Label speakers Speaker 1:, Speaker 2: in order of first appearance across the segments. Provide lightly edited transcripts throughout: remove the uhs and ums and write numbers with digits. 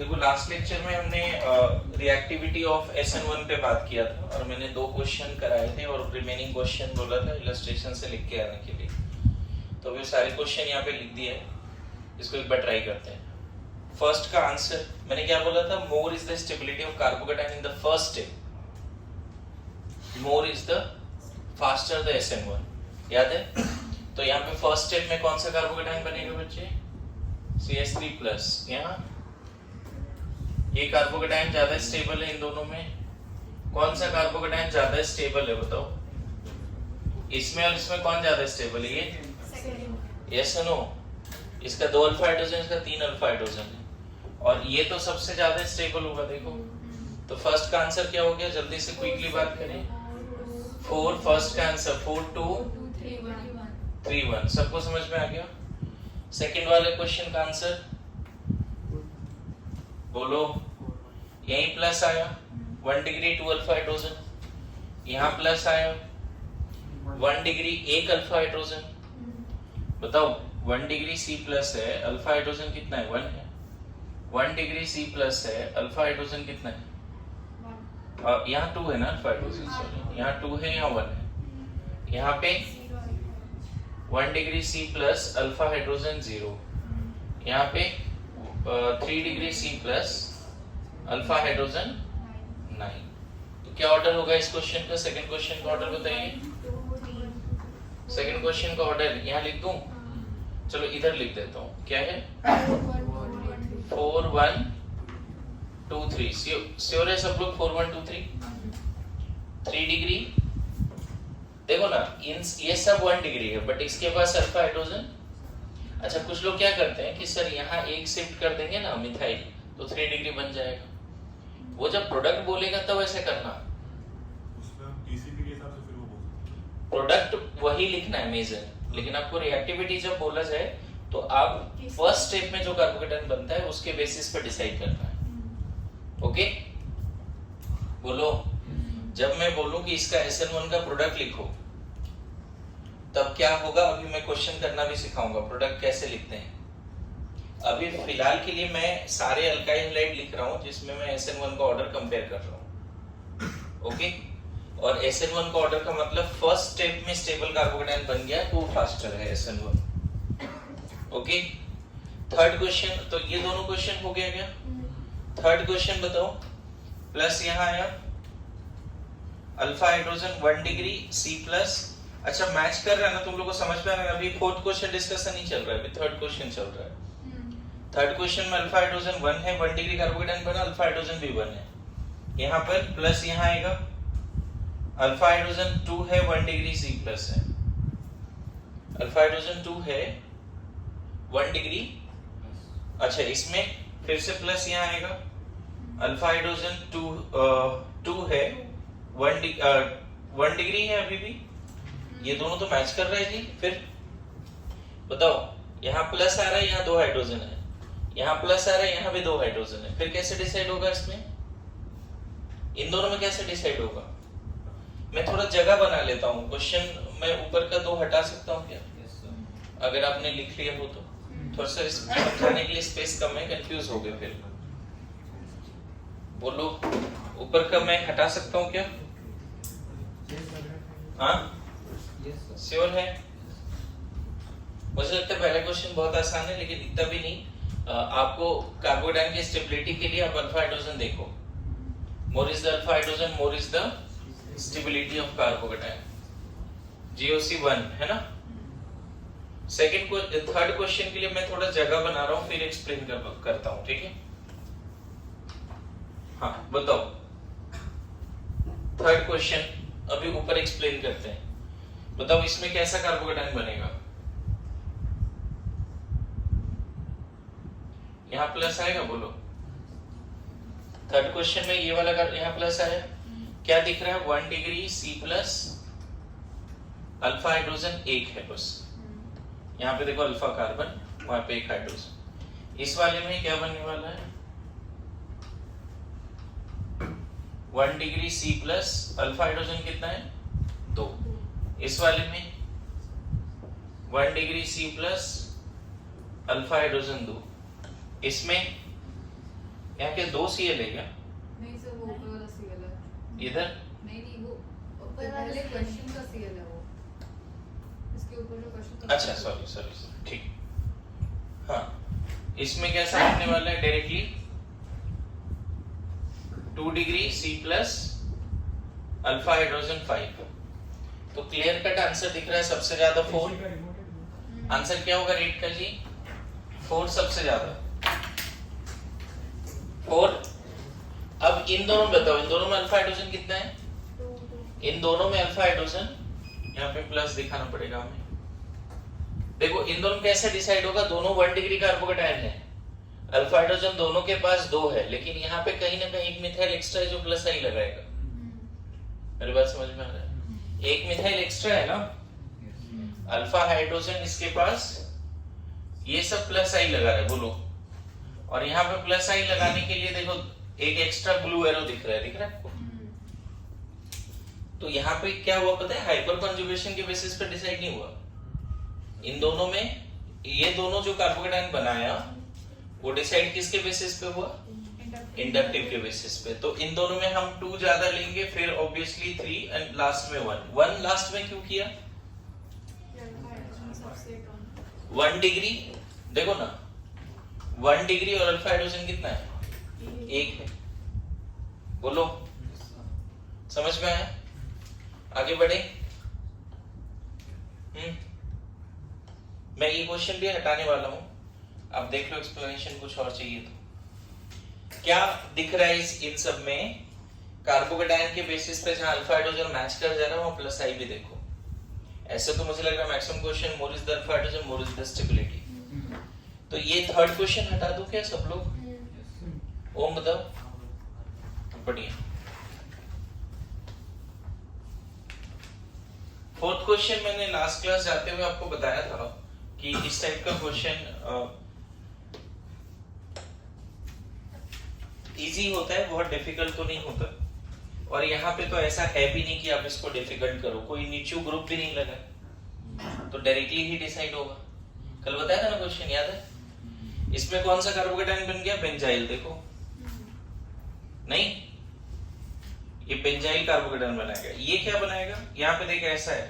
Speaker 1: देखो last lecture में हमने रिएक्टिविटी ऑफ SN1 पे बात किया था और मैंने 2 क्वेश्चन कराए थे और रिमेनिंग क्वेश्चन बोला था इलस्ट्रेशन से लिख के आने के लिए। तो अभी सारे क्वेश्चन यहाँ पे लिख दिए, इसको एक बार ट्राई करते हैं। फर्स्ट का आंसर मैंने क्या बोला था, more is the stability of carbocation in the first step, more is the faster the SN1, याद है? तो यहाँ पे फर्स्ट स्टेप में कौन सा कार्बोकेटाइन बनेगा बच्चे? CH3+। यहाँ ये कार्बोकेटाइन ज्यादा स्टेबल है, इन दोनों में कौन सा कार्बोकेटाइन ज्यादा स्टेबल है बताओ? इसमें और इसमें कौन ज्यादा स्टेबल है? ये यस नो, इसका 2 अल्फा हाइड्रोजन, इसका 3 अल्फा हाइड्रोजन है और ये तो सबसे ज्यादा स्टेबल होगा। देखो तो फर्स्ट का आंसर क्या हो गया, जल्दी से क्विकली बात करें। 4 फर्स्ट का आंसर, 4 2 3 1, सबको समझ में आ गया? सेकंड वाले क्वेश्चन का आंसर बोलो, यही प्लस आया 1 डिग्री 2 अल्फा हाइड्रोजन, यहाँ प्लस आया 1 डिग्री 1 अल्फा हाइड्रोजन। बताओ 1 डिग्री C प्लस है, अल्फा हाइड्रोजन कितना है? 1 है। 1 डिग्री C प्लस है, अल्फा हाइड्रोजन कितना है? यहाँ 2 है ना अल्फा हाइड्रोजन, सॉरी यहाँ 2 है, यहाँ 1 है। यहाँ पे 1 degree C plus alpha hydrogen 0, यहाँ पे 3 degree C plus alpha hydrogen 9। तो क्या ऑर्डर होगा इस क्वेश्चन का? सेकंड क्वेश्चन का ऑर्डर बताइए। सेकंड क्वेश्चन का ऑर्डर यहाँ लिख दूं? चलो इधर लिख देता हूँ, क्या है? 4 1 2 3। श्योर है सब लोग? 4 1 2 3 3 डिग्री। देखो ना ये सब 1 डिग्री है बट इसके पास अल्फा हाइड्रोजन। अच्छा कुछ लोग क्या करते हैं कि सर यहाँ एक शिफ्ट कर देंगे ना मिथाइल तो 3 डिग्री बन जाएगा। वो जब प्रोडक्ट बोलेगा तब ऐसे करना,
Speaker 2: टीसीपी के हिसाब से फिर वो बोल
Speaker 1: प्रोडक्ट वही लिखना है मेजर, लेकिन आपको रिएक्टिविटी जब बोला जाए तो आप फर्स्ट स्टेप में जो कार्बोकेटाइन बनता है उसके बेसिस पर डिसाइड करना है। ओके बोलो, जब मैं बोलूं कि इसका SN1 का प्रोडक्ट लिखो तब क्या होगा? अभी मैं क्वेश्चन करना भी सिखाऊंगा, प्रोडक्ट कैसे लिखते हैं। अभी फिलहाल के लिए मैं सारे अल्काइल हैलाइड लिख रहा हूं जिसमें मैं SN1 का ऑर्डर कंपेयर कर रहा हूं। ओके और SN1 का ऑर्डर का मतलब फर्स्ट स्टेप में स्टेबल कार्बोकेटाइन बन गया तो फास्टर है SN1। ओके थर्ड क्वेश्चन, तो ये दोनों क्वेश्चन हो गया क्या? थर्ड क्वेश्चन बताओ, प्लस यहाँ आया alpha hydrogen 1 degree C plus. अच्छा मैच कर रहा है ना तुम लोगों को? समझ में आ रहा है? अभी फोर्थ क्वेश्चन डिस्कशन नहीं चल रहा है, अभी थर्ड क्वेश्चन चल रहा है। थर्ड क्वेश्चन में अल्फा हाइड्रोजन 1 है, 1 डिग्री कार्बोकेटाइन बना, अल्फा हाइड्रोजन भी 1 है। यहाँ पर प्लस यहाँ आएगा, अल्फा हाइड्रोजन 2 है, 1 डिग्री C प्लस है। अल्फा हाइड्रोजन 2 है 1 डिग्री, अच्छा इसमें फिर से प्लस यहाँ आएगा, अल्फा हाइड्रोजन 2 है 1 डिग्री है अभी भी, ये दोनों तो मैच कर रहे हैं जी। फिर बताओ यहाँ प्लस आ रहा है, यहाँ 2 हाइड्रोजन है, यहाँ प्लस आ रहा है, यहाँ भी 2 हाइड्रोजन है, फिर कैसे डिसाइड होगा इसमें? इन दोनों में कैसे डिसाइड होगा? मैं थोड़ा जगह बना लेता हूँ, क्वेश्चन मैं ऊपर का 2 हटा सकता हूँ क्या? अगर आपने लिख लिया हो तो थोड़ा सा समझाने के लिए स्पेस कम है, कंफ्यूज हो गए फिर। बोलो ऊपर का मैं हटा सकता हूँ क्या? हाँ श्योर है? मुझे लगता है पहला क्वेश्चन बहुत आसान है लेकिन इतना भी नहीं। आपको कार्बोकेटाइन की स्टेबिलिटी के लिए आप अल्फा हाइड्रोजन देखो, more is the alpha hydrogen more is the stability of carbocation, GOC 1 है ना। थर्ड क्वेश्चन के लिए मैं थोड़ा जगह बना रहा हूँ फिर एक्सप्लेन करता हूँ, ठीक है? हाँ बताओ थर्ड क्वेश्चन अभी ऊपर एक्सप्लेन करते हैं। बताओ इसमें कैसा कार्बोकेटाइन बनेगा? यहाँ प्लस आएगा, बोलो। थर्ड क्वेश्चन में ये वाला यहाँ प्लस आया, क्या दिख रहा है? 1 degree C plus alpha hydrogen 1 है बस। यहाँ पे देखो अल्फा कार्बन, वहां पे 1 हाइड्रोजन। इस वाले में क्या बनने वाला है? 1 degree C plus alpha hydrogen कितना है? 2। इस वाले में 1 degree C plus alpha hydrogen 2। इसमें यहाँ के 2 Cl है क्या?
Speaker 3: नहीं सर, वो ऊपर वाला Cl है।
Speaker 1: इधर
Speaker 3: नहीं वो ऊपर वाले क्वेश्चन का Cl है वो। इसके ऊपर जो क्वेश्चन
Speaker 1: अच्छा सॉरी ठीक। हाँ इसमें कैसा लिखने वाला है directly 2 degree C plus alpha hydrogen 5। तो क्लियर कट आंसर दिख रहा है सबसे ज्यादा 4। आंसर क्या होगा रेट का जी? 4 सबसे ज्यादा 4। अब इन दोनों में बताओ, इन दोनों में अल्फा हाइड्रोजन कितना है? इन दोनों में अल्फा हाइड्रोजन, यहाँ पे प्लस दिखाना पड़ेगा हमें। देखो इन दोनों कैसे डिसाइड होगा? दोनों 1 डिग्री कार्बोकेटायन है, अल्फा हाइड्रोजन दोनों के पास 2 है, लेकिन यहाँ पे कहीं ना कहीं एक मिथाइल एक्स्ट्रा है जो प्लस आई लगाएगा। मेरी बात समझ में आ रहा है? एक मिथाइल एक्स्ट्रा है ना, अल्फा हाइड्रोजन इसके पास ये सब प्लस आई लगा रहा है, बोलो। और यहाँ पे प्लस आई लगाने के लिए देखो एक एक्स्ट्रा ब्लू एरो दिख रहा है आपको? तो यहाँ पे क्या हुआ पता है? हाइपर कंजुगेशन के बेसिस पे डिसाइड नहीं हुआ। इन दोनों में ये दोनों जो कार्बोकेटायन बनाया वो डिसाइड किसके बेसिस पे हुआ? इंडक्टिव के बेसिस पे। तो इन दोनों में हम 2 ज्यादा लेंगे, फिर ऑब्वियसली 3 एंड लास्ट में 1 लास्ट में क्यों किया? 1 डिग्री देखो ना, 1 डिग्री और अल्फा हाइड्रोजन कितना है? 1 है। बोलो समझ में आया? आगे बढ़े। मैं ये क्वेश्चन भी हटाने वाला हूं, अब देख लो एक्सप्लेनेशन कुछ और चाहिए तो। क्या दिख रहा है इन सब में? कार्बोकेटायन के बेसिस पे जहां अल्फा हाइड्रोजन मैच कर जा रहा है वहां प्लस आई भी देखो। ऐसे तो मुझे लग रहा है maximum question more is the alpha hydrogen more is the stability. तो ये थर्ड क्वेश्चन हटा दो क्या सब लोग? ओम बताओ। बढ़िया। फोर्थ क्वेश्चन मैंने लास्ट क्लास जाते हुए आपको बताया था कि इस टाइप का क्वेश्चन इजी होता है, बहुत डिफिकल्ट तो नहीं होता। और यहाँ पे तो ऐसा है भी नहीं कि आप इसको डिफिकल्ट करो, कोई नीचू ग्रुप भी नहीं लगा, तो डायरेक्टली ही डिसाइड होगा। कल बताया था ना क्वेश्चन, याद है? इसमें कौन सा कार्बोकेटायन बन गया? बेंजाइल। देखो नहीं, ये बेंजाइल कार्बोकेटायन बनाएगा। ये क्या बनाएगा? यहाँ पे देख ऐसा है,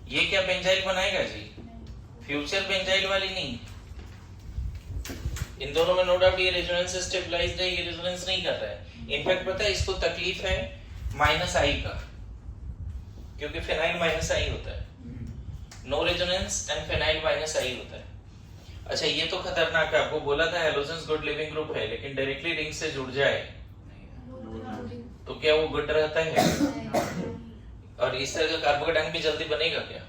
Speaker 1: ये क्या बेंजाइल बनाएगा जी? फ्यूचर बेंजाइल वाली नहीं। इन दोनों में नो डाउट ये रेजोनेंस स्टेबलाइज्ड है, ये रेजोनेंस नहीं कर रहा है। इनफैक्ट पता है इसको तकलीफ है माइनस आई का, क्योंकि फिनाइल माइनस आई होता है। No resonance and phenyl minus I होता है। अच्छा ये तो खतरनाक है, आपको बोला था हैलोजेंस गुड लिविंग ग्रुप है, लेकिन डायरेक्टली रिंग से जुड़ जाए तो क्या वो गुड रहता है? और इस तरह का कार्बोकेटायन भी जल्दी बनेगा क्या?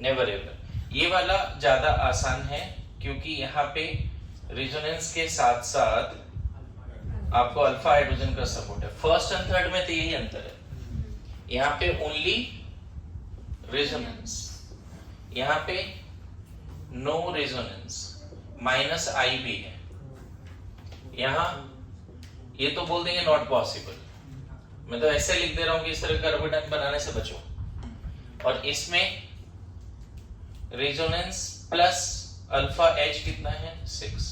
Speaker 1: Never ever. ये वाला ज्यादा आसान है, क्योंकि यहाँ पे रेजोनेंस के साथ साथ आपको अल्फा हाइड्रोजन का सपोर्ट है। फर्स्ट एंड थर्ड में तो यही अंतर है, यहाँ पे ओनली रेजोनेंस, यहाँ पे नो रेजोनेंस, माइनस आई भी है। यहाँ ये तो बोल देंगे नॉट पॉसिबल, मैं तो ऐसे लिख दे रहा हूं कि इस तरह का कार्बोकेटायन बनाने से बचो। और इसमें रेजोनेंस प्लस अल्फा एच कितना है? 6।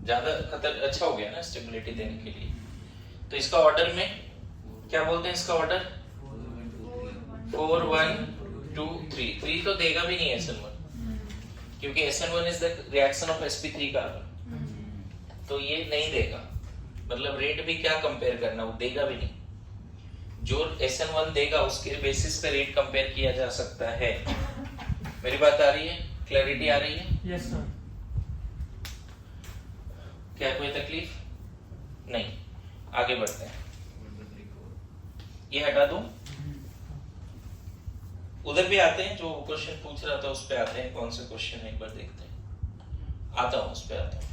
Speaker 1: ज्यादा अच्छा हो गया ना स्टेबिलिटी देने के लिए। तो इसका ऑर्डर में क्या बोलते हैं? इसका ऑर्डर 4 1 2 3। 3 तो देगा भी नहीं SN1, क्योंकि SN1 is the reaction of sp3 carbon, तो ये नहीं देगा। मतलब रेट भी क्या कंपेयर करना, वो देगा भी नहीं। जो SN1 देगा उसके बेसिस पे रेट कंपेयर किया जा सकता है। मेरी बात आ रही है? क्लैरिटी आ रही है?
Speaker 4: Yes sir.
Speaker 1: क्या कोई तकलीफ नहीं? आगे बढ़ते हैं। ये हटा दो, उधर भी आते हैं। जो क्वेश्चन पूछ रहा था उस पे आते हैं। कौन सा क्वेश्चन है एक बार देखते हैं। आता हूं, उस पे आता हूं।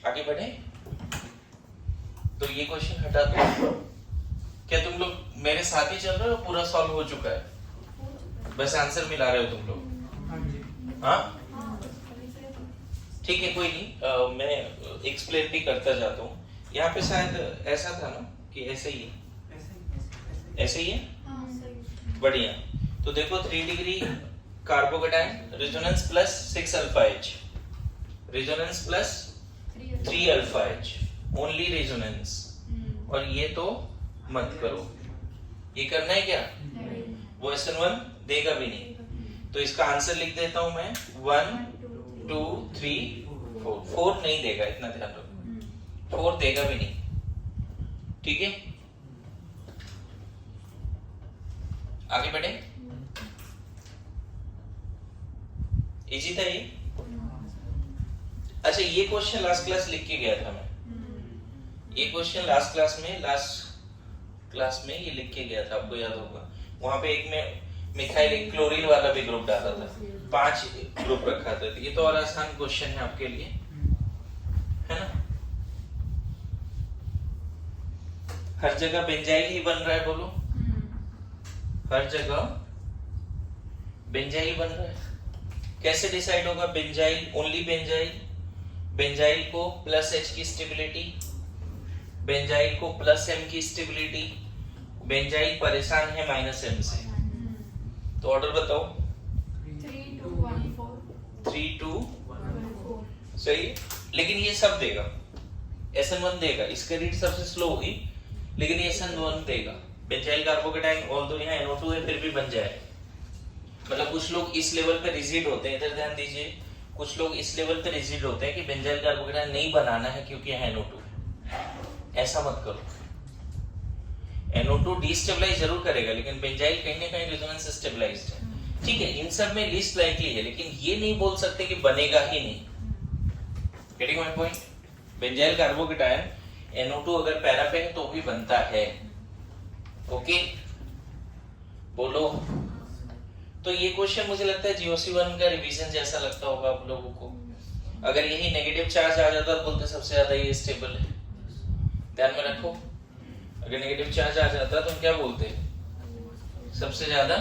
Speaker 1: आगे बढ़े तो ये क्वेश्चन हटा दो। क्या तुम लोग मेरे साथ ही चल रहे हो? पूरा सॉल्व हो चुका है, बस आंसर मिला रहे हो तुम लोग? हाँ ठीक है, कोई नहीं। मैं एक्सप्लेन भी करता जाता हूँ। यहाँ पे शायद ऐसा था ना कि ऐसे ही है, ऐसे ही है। बढ़िया। तो देखो 3 degree carbocation, resonance plus 6 alpha H, resonance plus 3 alpha H, only resonance. और ये तो मत करो, ये करना है क्या? वो SN1 देगा भी नहीं, तो इसका आंसर लिख देता हूं मैं 1 2 3 4। 4 नहीं देगा, इतना ध्यान रखो, 4 देगा भी नहीं, ठीक है। आगे बढ़े, इजी था ये। अच्छा, ये क्वेश्चन लास्ट क्लास लिख के गया था मैं, ये क्वेश्चन लास्ट क्लास में ये लिख के गया था, आपको याद होगा। वहां पे एक में मिथाइल क्लोरीन वाला भी ग्रुप डाला था, 5 ग्रुप रखा था। ये तो और आसान क्वेश्चन है आपके लिए, है ना। हर जगह बेंजाइल ही बन रहा है, बोलो। हर जगह बेंजाइल बन रहा है। कैसे डिसाइड होगा बेंजाइल? ओनली बेंजाइल, बेंजाइल को प्लस H की स्टेबिलिटी, बेंजाइल को प्लस M की स्टेबिलिटी, बेंजाइल परेशान है -M से। तो ऑर्डर बताओ।
Speaker 3: 3 2 1 4
Speaker 1: 3 2
Speaker 3: 1 4।
Speaker 1: सही, लेकिन ये सब देगा, SN1 देगा। इसका रीड सबसे स्लो होगी, लेकिन ये SN1 देगा। बेंजाइल कार्बोकेटाइन ऑल्दो यहाँ NO2 है, फिर भी बन जाए। मतलब कुछ लोग इस लेवल पे रिजिड होते हैं, इधर ध्यान दीजिए, कुछ लोग इस लेवल पे रिजिड होते हैं कि बेंजाइल कार्बोकेटाइन नहीं बनाना है क्योंकि यहाँ NO2 है। ऐसा मत करो, NO2 डिस्टेबलाइज जरूर करेगा, लेकिन बेंजाइल कहीं ना कहीं रेजोनेंस स्टेबलाइज्ड है, ठीक है। इन सब में लीस्ट लाइकली है, लेकिन ये नहीं बोल सकते कि बनेगा ही नहीं। Getting my point? Benzyl carbocation NO2 अगर पैरा पे है तो भी बनता है, ओके। बोलो। तो ये क्वेश्चन मुझे लगता है GOC1 का रिवीजन जैसा लगता होगा आप लोगों को। अगर यही नेगेटिव चार्ज आ जाता तो बोलते सबसे ज्यादा ये स्टेबल है, ध्यान में रखो। अगर नेगेटिव चार्ज आ जाता तो हम क्या बोलते? सबसे ज्यादा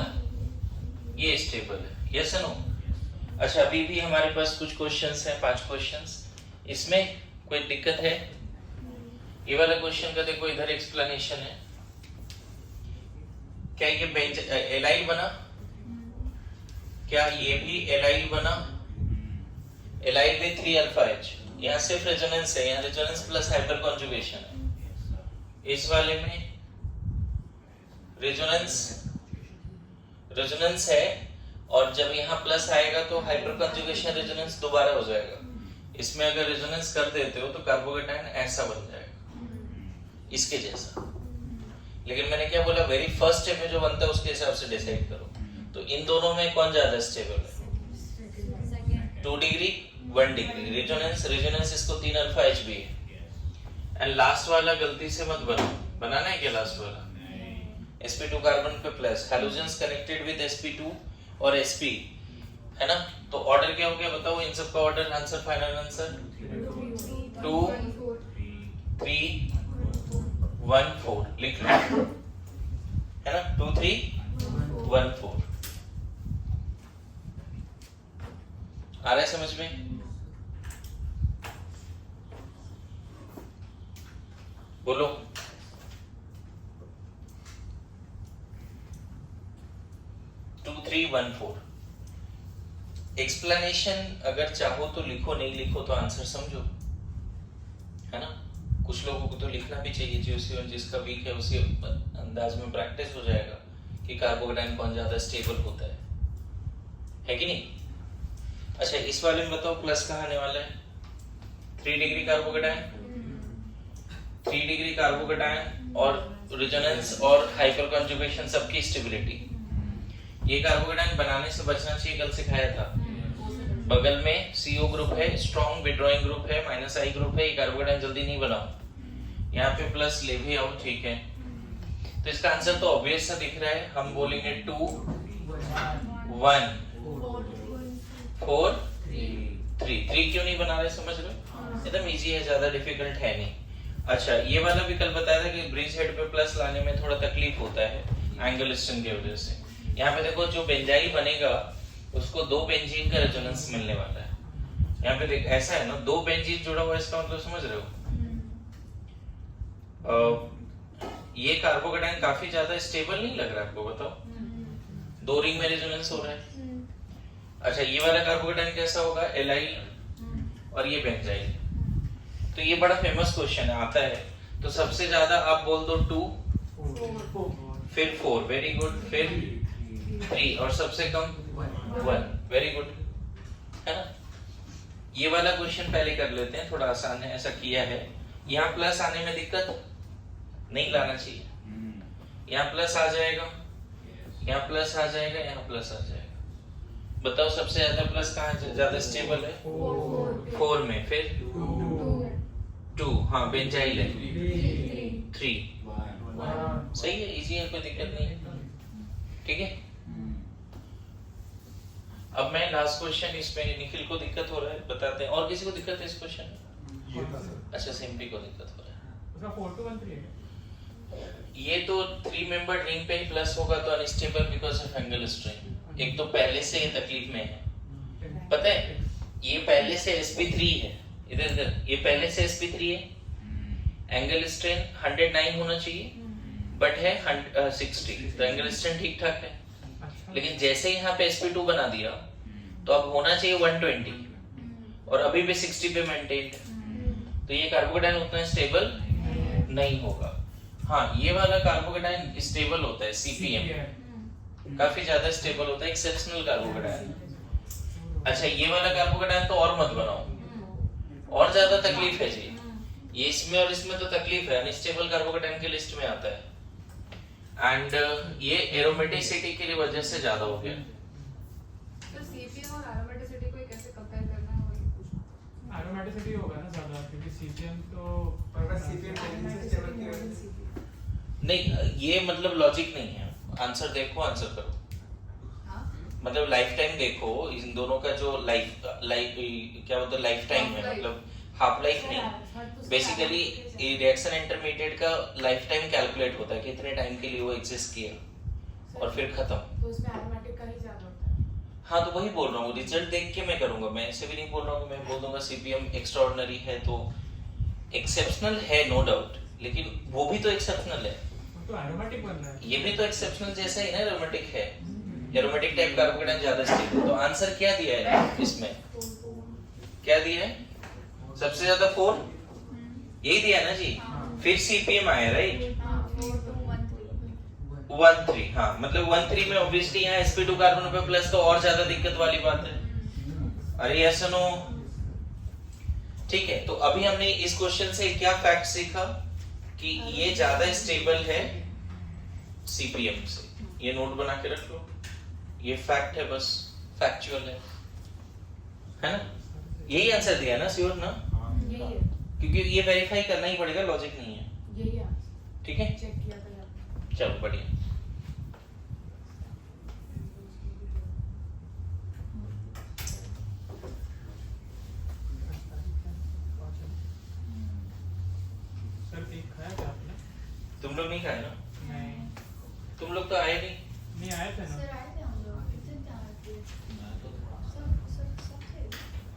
Speaker 1: ये स्टेबल है, यस नो। अच्छा, अभी भी हमारे पास कुछ क्वेश्चंस हैं, 5 क्वेश्चंस। इसमें कोई दिक्कत है? ये वाला क्वेश्चन का देखो, इधर एक्सप्लेनेशन है। क्या ये एलाइल बना? क्या ये भी एलाइल बना? Allyl with 3 alpha H। यहाँ सिर्फ रेजोनेंस है, यहाँ रेजोनेंस प्लस हाइपर कॉन्जुगेशन है। इस वाले में रेजोनेंस है, और जब यहाँ प्लस आएगा तो हाइपर कॉन्जुगेशन रेजोनेंस दोबारा हो जाएगा। इसमें अगर रेजोनेंस कर देते हो तो कार्बोकेटाइन ऐसा बन जाएगा, इसके जैसा। लेकिन मैंने क्या बोला, वेरी फर्स्ट स्टेप में जो बनता है उसके हिसाब से डिसाइड करो। तो इन दोनों में कौन ज्यादा स्टेबल है? 2 डिग्री 1 डिग्री रेजोनेंस इसको 3 अल्फा H भी है। एंड लास्ट वाला गलती से मत बनाना है क्या? लास्ट वाला sp2 कार्बन पे plus, halogens connected with sp2 और sp, है ना। तो ऑर्डर क्या हो गया बताओ, इन सब का ऑर्डर, आंसर, फाइनल आंसर 2 3 1 4 लिख लो, है ना। 2 3 1 4 आ रहा है समझ में? बोलो। टू 3 1 4 एक्सप्लेनेशन अगर चाहो तो लिखो, नहीं लिखो तो आंसर समझो, है ना। कुछ लोगों को तो लिखना भी चाहिए, जिसका वीक है उसी अंदाज में प्रैक्टिस हो जाएगा कि कार्बोकेटाइन कौन ज्यादा स्टेबल होता है कि नहीं। अच्छा, इस वाले में बताओ प्लस कहाँ आने वाला है? 3 डिग्री कार्बोकेटाइन, 3 डिग्री कार्बोकेटाइन और रेजोनेंस और हाइपर कॉन्जुगेशन सबकी स्टेबिलिटी। ये कार्बोकेटाइन बनाने से बचना चाहिए, कल सिखाया था। बगल में CO ग्रुप है, स्ट्रॉन्ग विड्रॉइंग ग्रुप है, -I ग्रुप है, ये कार्बोकेटाइन जल्दी नहीं बनाओ। यहाँ पे प्लस ले भी आओ, ठीक है। तो इसका आंसर तो ऑब्वियस सा दिख रहा है, हम बोलेंगे 2 1 4 3 क्यों नहीं बना रहे, समझ रहे हो? एकदम इजी है, ज्यादा डिफिकल्ट है नहीं। अच्छा, ये वाला भी कल बताया था कि ब्रिज हेड पे प्लस लाने में थोड़ा तकलीफ होता है एंगल स्टन की वजह से। यहाँ पे देखो, जो बेंजाइल बनेगा उसको 2 बेंजीन का रेजोनेंस मिलने वाला है। यहाँ पे देख, ऐसा है ना, 2 बेंजीन जुड़ा हुआ है, इसका मतलब समझ रहे हो? ये कार्बोकेटाइन काफी ज्यादा स्टेबल नहीं लग रहा आपको, बताओ। 2 रिंग में रेजोनेंस हो रहा है। अच्छा, ये वाला कार्बोकेटाइन कैसा होगा? एलाइल और ये बेंजाइल। तो ये बड़ा फेमस क्वेश्चन है, आता है। तो सबसे ज्यादा आप बोल दो 2, फिर 4, वेरी गुड, फिर 3 और सबसे कम 1, वेरी गुड, है ना। ये वाला क्वेश्चन पहले कर लेते हैं, थोड़ा आसान है, ऐसा किया है। यहाँ प्लस आने में दिक्कत नहीं लाना चाहिए, यहाँ प्लस आ जाएगा, यहाँ प्लस आ जाएगा, यहाँ प्लस आ जाएगा। बताओ सबसे ज्यादा प्लस कहाँ ज्यादा स्टेबल है? 4 में, फिर 2, हाँ बेंजाइल है, 3, सही है, इजी है, कोई दिक्कत नहीं है, ठीक है। अब मैं लास्ट क्वेश्चन, इसमें निखिल को दिक्कत हो रहा है, बताते हैं। और किसी को दिक्कत है इस क्वेश्चन में?
Speaker 2: ये था सर।
Speaker 1: अच्छा, सिंपली को दिक्कत हो रहा है।
Speaker 4: उसका 4 to 1 3 है।
Speaker 1: ये तो 3 मेंबर रिंग पे ही प्लस होगा तो unstable because of angle strain. एक तो पहले से ही तकलीफ में है, पता है, ये पहले से sp3 है, इधर इधर ये पहले से sp3 है। एंगल स्ट्रेन 109 होना चाहिए बट है 60, तो एंगल स्ट्रेन ठीक ठाक है। लेकिन जैसे ही यहाँ पे sp2 बना दिया तो अब होना चाहिए 120 और अभी भी 60 पे मेंटेन है, तो ये कार्बोकेटाइन उतना स्टेबल नहीं होगा। हाँ, ये वाला कार्बोकेटाइन स्टेबल होता है, CPM काफी ज्यादा स्टेबल होता है, एक्सेप्शनल कार्बोकेटाइन। अच्छा, ये वाला कार्बोकेटाइन तो और मत बनाओ, और ज्यादा तकलीफ है जी। ये इसमें और इसमें तो तकलीफ है, अनस्टेबल कार्बोकेटाइन की लिस्ट में आता है। एंड ये एरोमेटिसिटी की वजह से ज्यादा हो गया।
Speaker 3: तो सीपीएम और एरोमेटिसिटी को कैसे कंपेयर करना है, वही पूछना।
Speaker 4: एरोमेटिसिटी होगा ना ज्यादा, क्योंकि सीपीएम तो
Speaker 5: अगर सीपीएम पहले से स्टेबल की वजह से
Speaker 1: नहीं, ये मतलब लॉजिक नहीं है। आंसर देखो, आंसर करो,
Speaker 3: हाँ,
Speaker 1: मतलब लाइफ टाइम देखो, इन दोनों का जो लाइफ क्या बोलते हैं, लाइफ टाइम है, मतलब हाफ लाइफ नहीं, बेसिकली रिएक्शन इंटरमीडिएट का लाइफ टाइम कैलकुलेट होता है कि इतने टाइम के लिए वो एग्जिस्ट किया और फिर खत्म।
Speaker 6: तो उसमें एरोमेटिक का ही ज्यादा होता है।
Speaker 1: हाँ, तो वही बोल रहा हूँ, रिजल्ट देख के मैं करूंगा, मैं ऐसे भी नहीं बोल रहा हूँ कि मैं बोल दूंगा सीपीएम एक्स्ट्राऑर्डिनरी है, तो एक्सेप्शनल है नो डाउट, लेकिन वो भी तो एक्सेप्शनल है,
Speaker 4: तो एरोमेटिक बन रहा है।
Speaker 1: ये भी तो एक्सेप्शनल जैसा ही ना एरोमेटिक है। एरोमेटिक टाइप कार्बोकेटाइन ज्यादा स्टेबल। तो आंसर क्या दिया है इसमें, क्या दिया है? सबसे ज्यादा 4 यही दिया ना जी। फिर सीपीएम आया, राइट,
Speaker 3: 4 to 1
Speaker 1: 13, हाँ, मतलब 13 में ऑब्वियसली यहाँ sp2 कार्बन पे प्लस, तो और ज्यादा दिक्कत वाली बात है। अरे ऐसा नो, ठीक है। तो अभी हमने इस क्वेश्चन से क्या फैक्ट सीखा कि ये ज्यादा स्टेबल है सीपीएम से, ये नोट बना के रख लो, ये फैक्ट है, बस फैक्चुअल है ना। यही आंसर दिया ना, श्योर ना,
Speaker 6: यही है,
Speaker 1: क्योंकि ये वेरीफाई करना ही पड़ेगा, लॉजिक नहीं है,
Speaker 6: यही है,
Speaker 1: ठीक है।
Speaker 6: चेक किया था आपने।
Speaker 1: चलो बढ़िया।
Speaker 4: सर केक खाया क्या आपने?
Speaker 1: तुम लोग नहीं खाए ना,
Speaker 4: नहीं,
Speaker 1: तुम लोग तो आए नहीं।
Speaker 4: नहीं आए थे ना।
Speaker 3: सर आए थे हम लोग, कितने दिन आए थे? सब थे।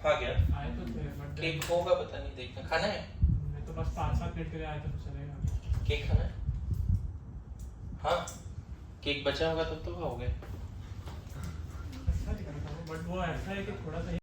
Speaker 1: हाँ क्या,
Speaker 4: आए तो थे बट
Speaker 1: केक होगा पता नहीं, देखना। खाना है,
Speaker 4: मैं तो बस 5-7 मिनट के लिए आया था, तो चलेगा।
Speaker 1: केक खाना है, हाँ, केक बचा होगा तब तो खाओगे।
Speaker 4: अच्छा दिख रहा था वो, बट वो ऐसा है कि थोड़ा सा